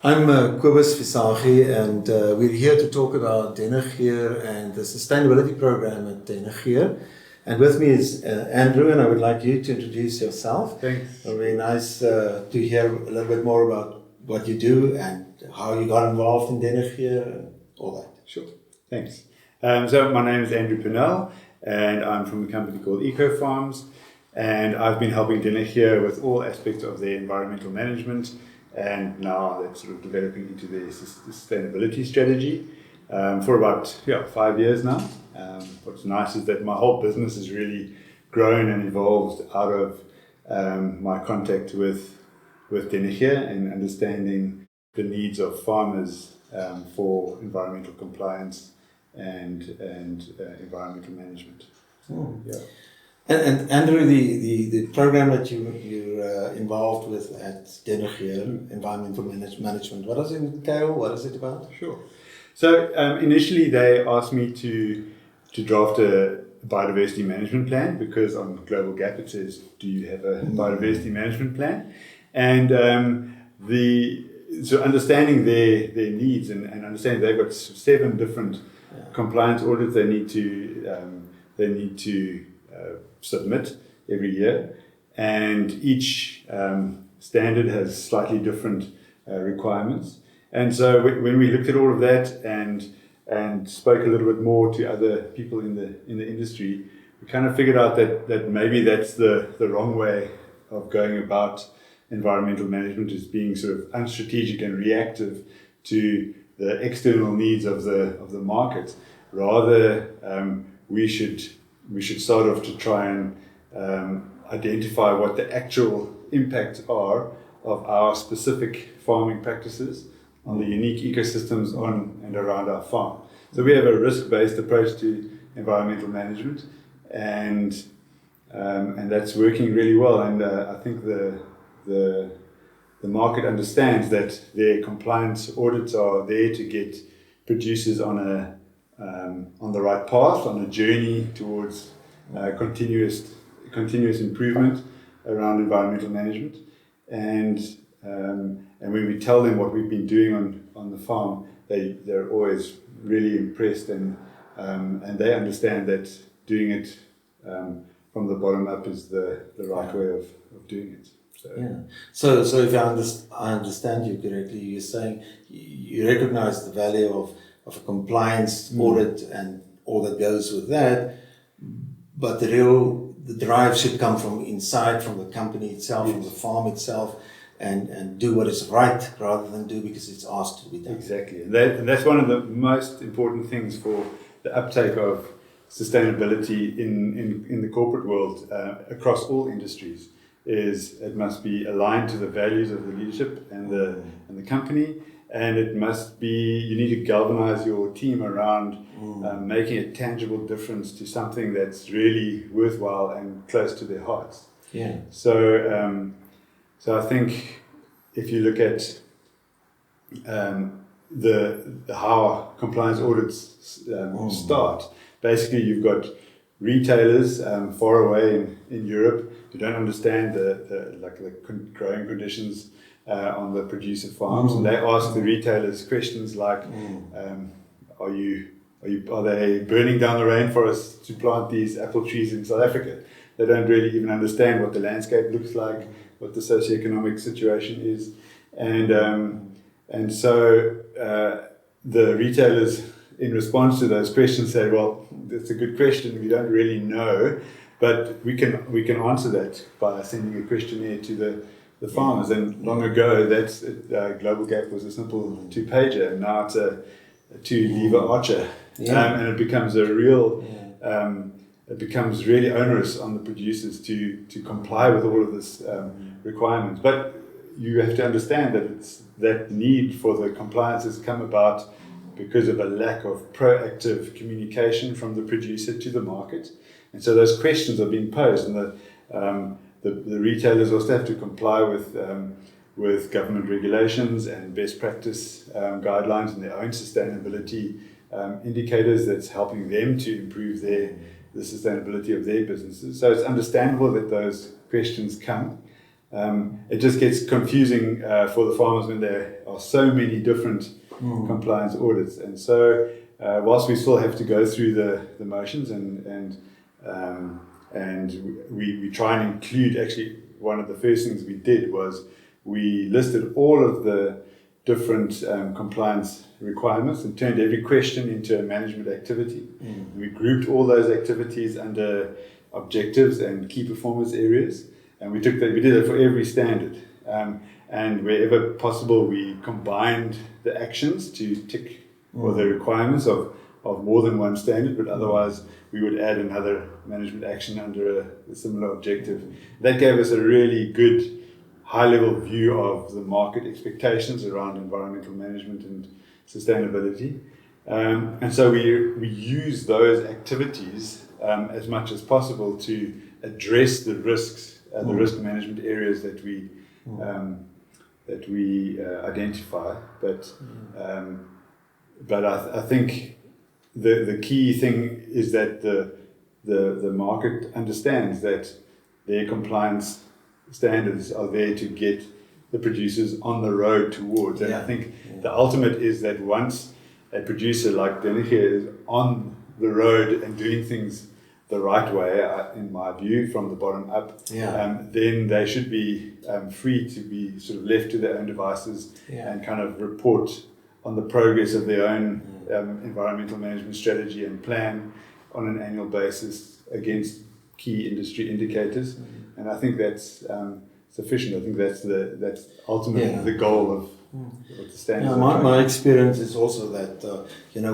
I'm Kobus Visagie, and we're here to talk about Dennegeur and the sustainability program at Dennegeur. And with me is Andrew, and I would like you to introduce yourself. Thanks. It'll be nice to hear a little bit more about what you do and how you got involved in Dennegeur and all that. Sure. Thanks. So my name is Andrew Purnell, and I'm from a company called EcoFarms, and I've been helping Dennegeur with all aspects of their environmental management, and now that's sort of developing into their sustainability strategy for about 5 years now. What's nice is that my whole business has really grown and evolved out of my contact with Dennegeur and understanding the needs of farmers for environmental compliance and environmental management. Hmm. Yeah. And Andrew, the program that you're involved with at Dennegeur, environmental management, what does it entail? What is it about? Sure. So initially they asked me to draft a biodiversity management plan, because on Global Gap it says, do you have a biodiversity management plan? And so understanding their needs and understanding they've got 7 different compliance audits they need to submit every year, and each standard has slightly different requirements. And so when we looked at all of that and spoke a little bit more to other people in the industry, we kind of figured out that maybe that's the wrong way of going about environmental management, is being sort of unstrategic and reactive to the external needs of the market. Rather, we should start off to try and identify what the actual impacts are of our specific farming practices on the unique ecosystems on and around our farm. So we have a risk-based approach to environmental management, and that's working really well. And I think the market understands that their compliance audits are there to get producers on the right path, on a journey towards continuous improvement around environmental management. And when we tell them what we've been doing on the farm, they're always really impressed, and they understand that doing it from the bottom up is the right way of doing it. So if I understand you correctly, you're saying you recognize the value of a compliance audit and all that goes with that, but the drive should come from inside, from the company itself, from the farm itself, and do what is right rather than do because it's asked to be done. Exactly, and that's one of the most important things for the uptake of sustainability in the corporate world across all industries. Is it must be aligned to the values of the leadership and the company, and it must be, you need to galvanize your team around making a tangible difference to something that's really worthwhile and close to their hearts. Yeah. So I think if you look at how compliance audits start, basically you've got retailers far away in Europe who don't understand the growing conditions on the producer farms, and they ask the retailers questions like, are they burning down the rainforest to plant these apple trees in South Africa? They don't really even understand what the landscape looks like, what the socioeconomic situation is, and so the retailers, in response to those questions, say, well, that's a good question, we don't really know, but we can answer that by sending a questionnaire to the farmers. And long ago, that's Global Gap was a simple 2-pager, and now it's a 2-lever archer, and it becomes it becomes really onerous on the producers to comply with all of this requirements. But you have to understand that that need for the compliance has come about because of a lack of proactive communication from the producer to the market. And so those questions are being posed, and the retailers also have to comply with government regulations and best practice guidelines and their own sustainability indicators that's helping them to improve the sustainability of their businesses. So it's understandable that those questions come. it just gets confusing for the farmers when there are so many different compliance audits. And so whilst we still have to go through the motions and we try and include, actually one of the first things we did was we listed all of the different compliance requirements and turned every question into a management activity. We grouped all those activities under objectives and key performance areas, and we did that for every standard. And wherever possible, we combined the actions to tick or the requirements of more than one standard, but otherwise we would add another management action under a similar objective. That gave us a really good high-level view of the market expectations around environmental management and sustainability. And so we use those activities as much as possible to address the risks, the risk management areas that we identify. But I think the key thing is that the market understands that their compliance standards are there to get the producers on the road towards. And I think the ultimate is that once a producer like Dennegeur is on the road and doing things the right way, in my view, from the bottom up, then they should be free to be sort of left to their own devices and kind of report on the progress of their own environmental management strategy and plan on an annual basis against key industry indicators. And I think that's sufficient. I think that's ultimately the goal of what the standards are. My experience is also that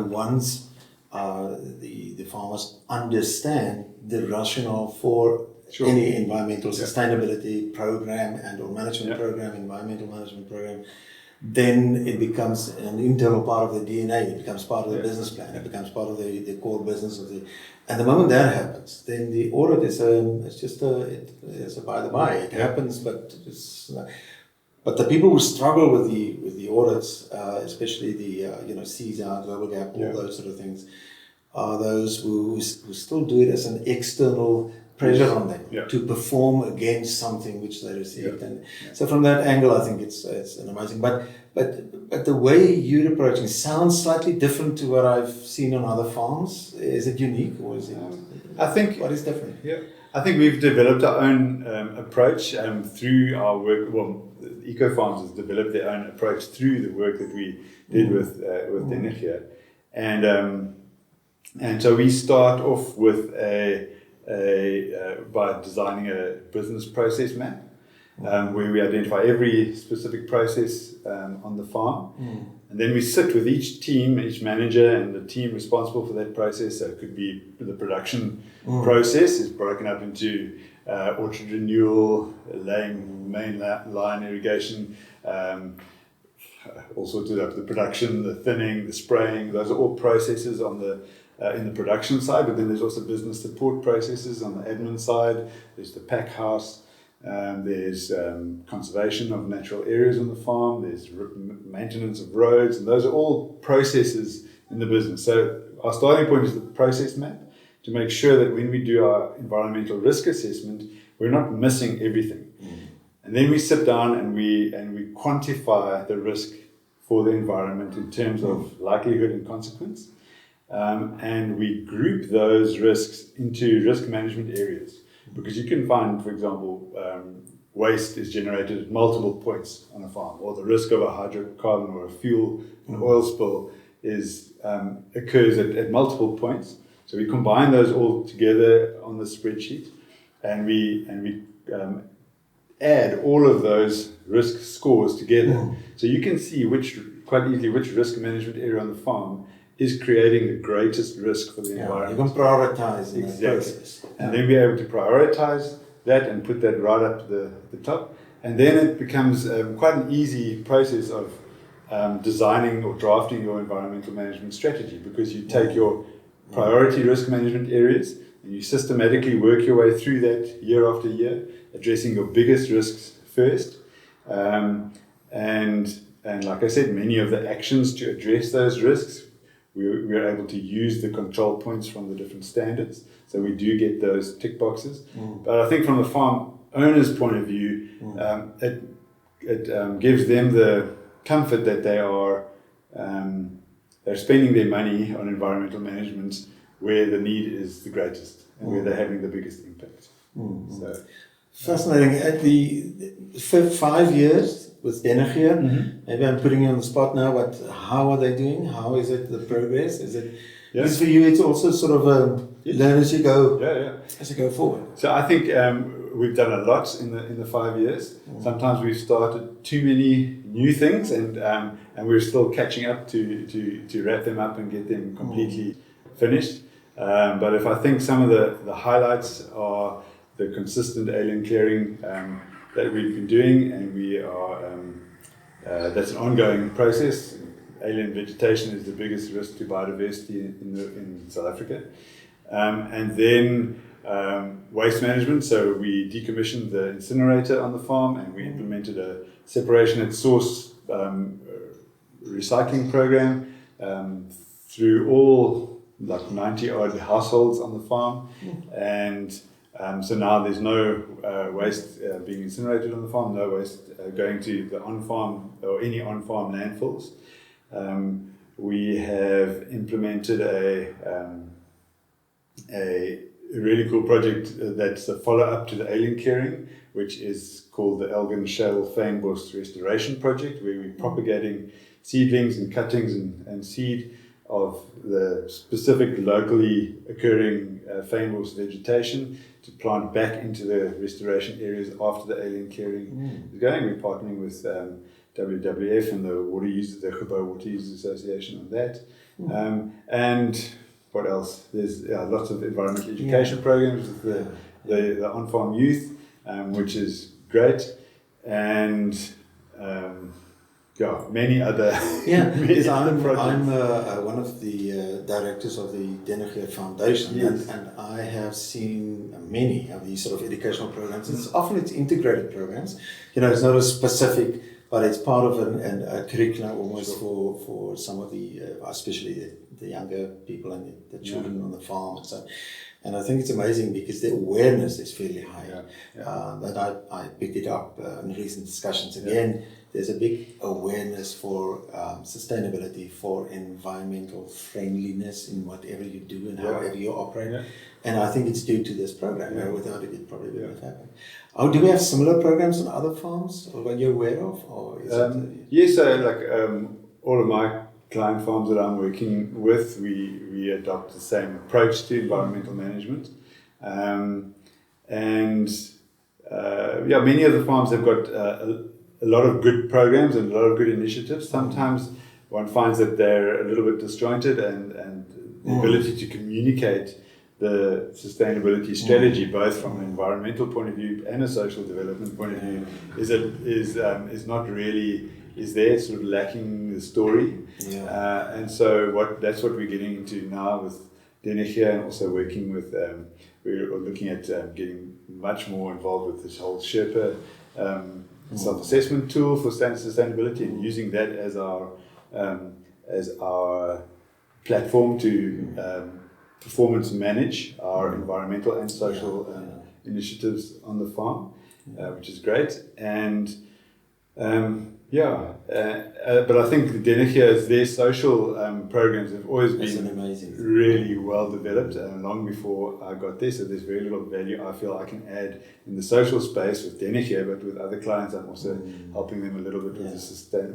once the farmers understand the rationale for any environmental sustainability program and or management program, environmental management program, then it becomes an integral part of the DNA. It becomes part of the business plan. It becomes part of the core business of the. And the moment that happens, then the audit is it's a by the by. It happens, but but the people who struggle with the audits, especially the CSA, Global Gap, all those sort of things, are those who still do it as an external pressure on them to perform against something which they received. And so from that angle, I think it's an amazing. But the way you're approaching sounds slightly different to what I've seen on other farms. Is it unique or is it? I think what is different? I think we've developed our own approach through our work. Well, EcoFarms has developed their own approach through the work that we did with Dennegeur, and so we start off with by designing a business process map where we identify every specific process on the farm, and then we sit with each team, each manager, and the team responsible for that process. So it could be the production process is broken up into orchard renewal, laying main line irrigation, all sorts of the production, the thinning, the spraying. Those are all processes on the in the production side, but then there's also business support processes on the admin side. There's the pack house, there's conservation of natural areas on the farm, there's maintenance of roads, and those are all processes in the business. So our starting point is the process map to make sure that when we do our environmental risk assessment, we're not missing everything. And then we sit down and we quantify the risk for the environment in terms of likelihood and consequence. And we group those risks into risk management areas, because you can find, for example, waste is generated at multiple points on a farm, or the risk of a hydrocarbon or a fuel, an oil spill occurs at multiple points. So we combine those all together on the spreadsheet, and we add all of those risk scores together. So you can see quite easily which risk management area on the farm is creating the greatest risk for the environment. You can prioritize in exactly. the process. And then we're able to prioritize that and put that right up to the top. And then it becomes quite an easy process of designing or drafting your environmental management strategy, because you take your priority risk management areas and you systematically work your way through that year after year, addressing your biggest risks first. And like I said, many of the actions to address those risks, we are able to use the control points from the different standards. So we do get those tick boxes. But I think from the farm owner's point of view, it gives them the comfort that they're spending their money on environmental management where the need is the greatest and where they're having the biggest impact. So, fascinating. At the 5 years with Dennegeur, maybe I'm putting you on the spot now, but how are they doing? How is it, the progress? Is it, because for you, it's also sort of learn as you go, as you go forward. So I think we've done a lot in the 5 years. Sometimes we've started too many new things, and we're still catching up to wrap them up and get them completely finished. But if I think some of the highlights are the consistent alien clearing that we've been doing, and we are that's an ongoing process. Alien vegetation is the biggest risk to biodiversity in South Africa. And then waste management. So we decommissioned the incinerator on the farm, and we implemented a separation at source recycling program through all like 90 odd households on the farm. And so now there's no waste being incinerated on the farm, no waste going to the on-farm or any on-farm landfills. We have implemented a really cool project that's a follow-up to the alien clearing, which is called the Elgin Shale Fynbos Restoration Project, where we're propagating seedlings and cuttings and seed of the specific locally occurring fynbos vegetation to plant back into the restoration areas after the alien clearing is going. We're partnering with WWF and the Water Users, the Gebou Water Users Association on that. And what else? There's lots of environmental education programs with the on-farm youth, which is great. And many other because I'm projects. one of the directors of the Dennegeur Foundation, and I have seen many of these sort of educational programs. It's integrated programs. It's not a specific, but it's part of a curriculum almost for some of the, especially the younger people and the children on the farm and so. And I think it's amazing because the awareness is fairly high. That I picked it up in recent discussions again. There's a big awareness for sustainability, for environmental friendliness in whatever you do and however you operate. And I think it's due to this program. Without it, it probably wouldn't have happened. Do we have similar programs on other farms or you're aware of? Or is yes, all of my client farms that I'm working with, we adopt the same approach to environmental management. Many of the farms have got a lot of good programs and a lot of good initiatives. Sometimes one finds that they're a little bit disjointed, and the ability to communicate the sustainability strategy, both from an environmental point of view and a social development point of view, is not really there. It's sort of lacking the story. And so that's what we're getting into now with Dennegeur, and also working with. We're looking at getting much more involved with this whole Sherpa self-assessment tool for sustainability, and using that as our platform to performance manage our environmental and social initiatives on the farm, which is great. And but I think Dennegeur, their social programs have always been really well developed, long before I got there. So there's very little value I feel I can add in the social space with Dennegeur, but with other clients I'm also helping them a little bit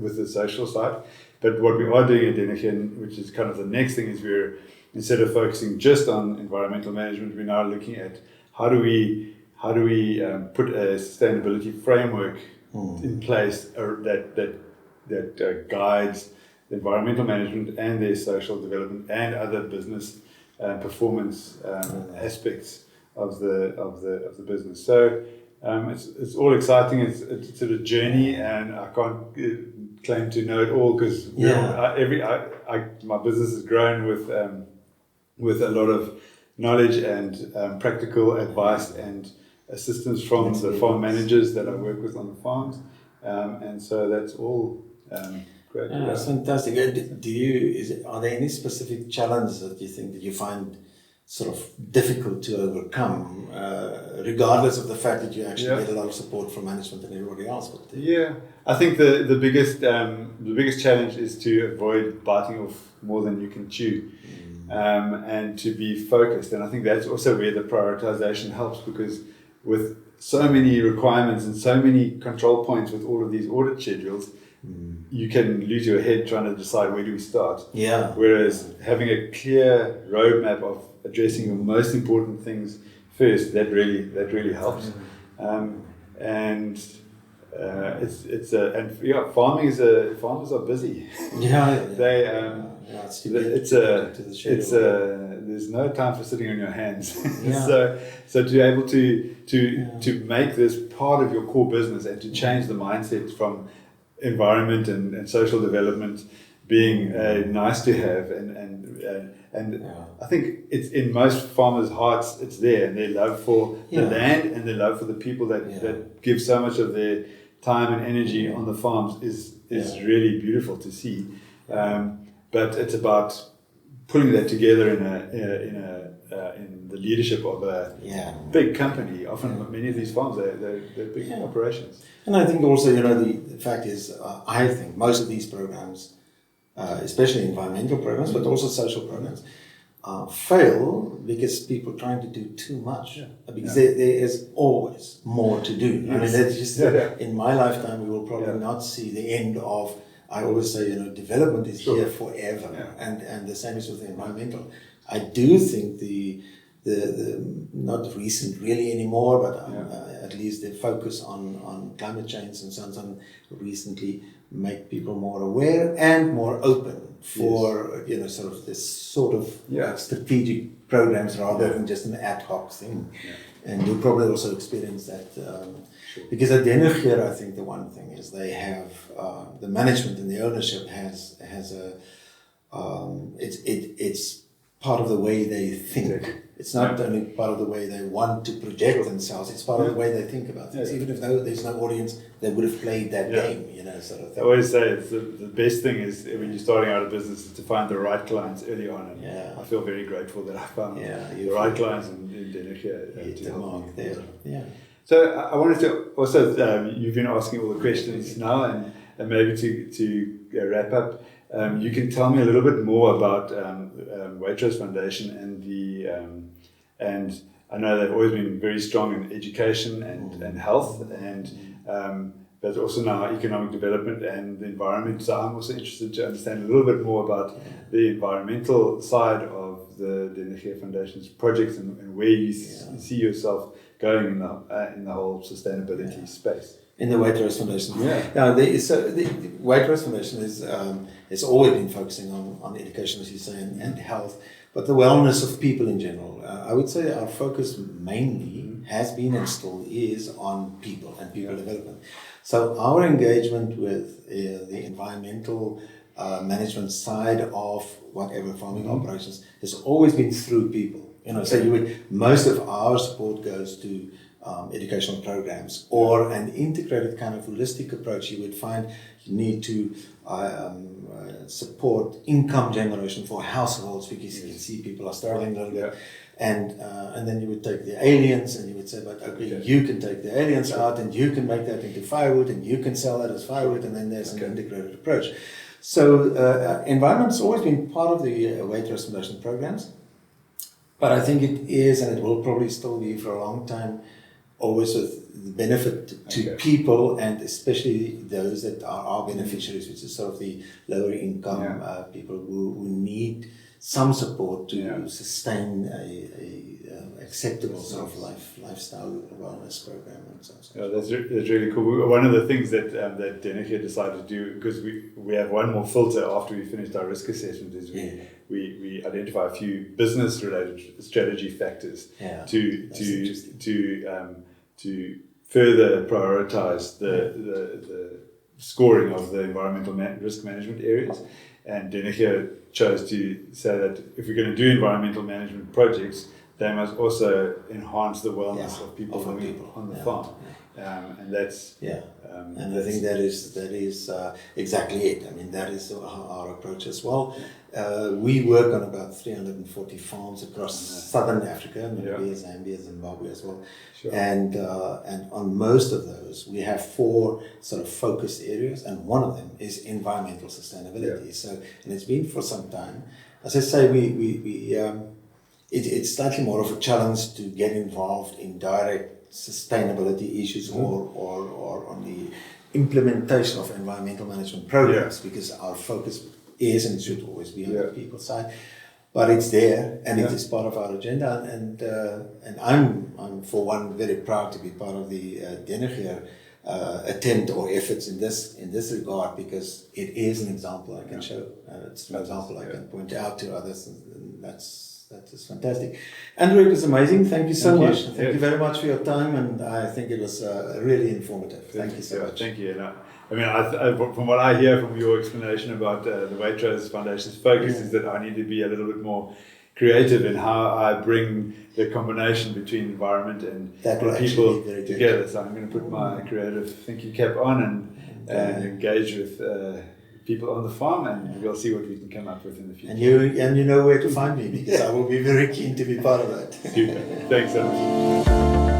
with the social side. But what we are doing at Dennegeur, which is kind of the next thing, is we're, instead of focusing just on environmental management, we're now looking at how do we put a sustainability framework in place that guides the environmental management and their social development and other business performance aspects of the business. So it's all exciting. It's sort of journey, and I can't claim to know it all, because my business has grown with a lot of knowledge and practical advice and assistance from the farm managers that I work with on the farms, and so that's all great. That's fantastic. Are there any specific challenges that you think that you find sort of difficult to overcome, regardless of the fact that you actually get a lot of support from management and everybody else. But I think the biggest challenge is to avoid biting off more than you can chew, and to be focused. And I think that's also where the prioritization helps, because with so many requirements and so many control points with all of these audit schedules, you can lose your head trying to decide where do we start. Yeah. Whereas having a clear roadmap of addressing your most important things first, that really helps. Farmers are busy. There's no time for sitting on your hands. So to be able to make this part of your core business and to change the mindset from environment and social development being nice to have, and I think it's in most farmers' hearts, it's there, and their love for the land and their love for the people that give so much of their time and energy on the farms is really beautiful to see. But it's about pulling that together in the leadership of a big company. Often many of these farms, they're big operations. And I think also, the fact is, I think most of these programs, especially environmental programs, but also social programs, fail because people are trying to do too much. Because there is always more to do. Yes. I mean, that's just in my lifetime, we will probably not see the end of. I always say, development is here forever, and the same is with the environmental. I do think the not recent really anymore, but at least the focus on climate change and so on recently make people more aware and more open for sort of this sort of strategic programs rather than just an ad hoc thing. And you'll probably also experience that because at Dennegeur, I think the one thing is they have the management and the ownership has it's part of the way they think. It's not only part of the way they want to project themselves, it's part of the way they think about things. Even if there's no audience, they would have played that game, sort of thing. I always say it's the best thing is when you're starting out a business is to find the right clients early on. And I feel very grateful that I found the right clients in Dennegeur to help me. So I wanted to also, you've been asking all the questions now, and maybe to wrap up, you can tell me a little bit more about Waitrose Foundation and I know they've always been very strong in education and health but also now economic development and the environment. So I'm also interested to understand a little bit more about the environmental side of the Dennegeur Foundation's projects and where you see yourself going in the whole sustainability space. In the Waitrose Foundation. The Waitrose Foundation has always been focusing on education, as you say, and health, but the wellness of people in general. I would say our focus mainly has been and still is on people and people development. So our engagement with the environmental management side of whatever farming operations has always been through people. So most of our support goes to educational programs or an integrated kind of holistic approach. You would find you need to support income generation for households because you can see people are struggling a little bit. And then you would take the aliens and you would say, but you can take the aliens out and you can make that into firewood and you can sell that as firewood, and then there's an integrated approach. So environment's always been part of the Waitrose Foundation programs, but I think it is, and it will probably still be for a long time, always with the benefit to people, and especially those that are our beneficiaries, which is sort of the lower income people who need some support to sustain a acceptable sort of lifestyle wellness program and so on. That's really cool. One of the things that Dennegeur decided to do, because we have one more filter after we finished our risk assessment, is we identify a few business related strategy factors to further prioritize the scoring of the environmental risk management areas. And Dennegeur chose to say that if we're going to do environmental management projects, they must also enhance the wellness of people on the farm. And that's and I think that is exactly it. I mean, that is our approach as well. We work on about 340 farms across southern Africa, Namibia, Zambia, Zimbabwe as well. Sure. And on most of those, we have 4 sort of focus areas, and one of them is environmental sustainability. So, and it's been for some time. As I say, it's slightly more of a challenge to get involved in direct sustainability issues or on the implementation of environmental management programs, because our focus is and should always be on the people side. But it's there, and it is part of our agenda. And I'm for one very proud to be part of the Dennegeur attempt or efforts in this regard, because it is an example I can show. It's an example I can point out to others, and that is fantastic. Andrew, it was amazing. Thank you so much. Thank you very much for your time, and I think it was really informative. Thank you so much. Thank you. I mean, from what I hear from your explanation about the Waitrose Foundation's focus is that I need to be a little bit more creative in how I bring the combination between environment and people together. So I'm going to put my creative thinking cap on and engage with people on the farm, and we'll see what we can come up with in the future. And you know where to find me, because I will be very keen to be part of that. Super. Thanks so much.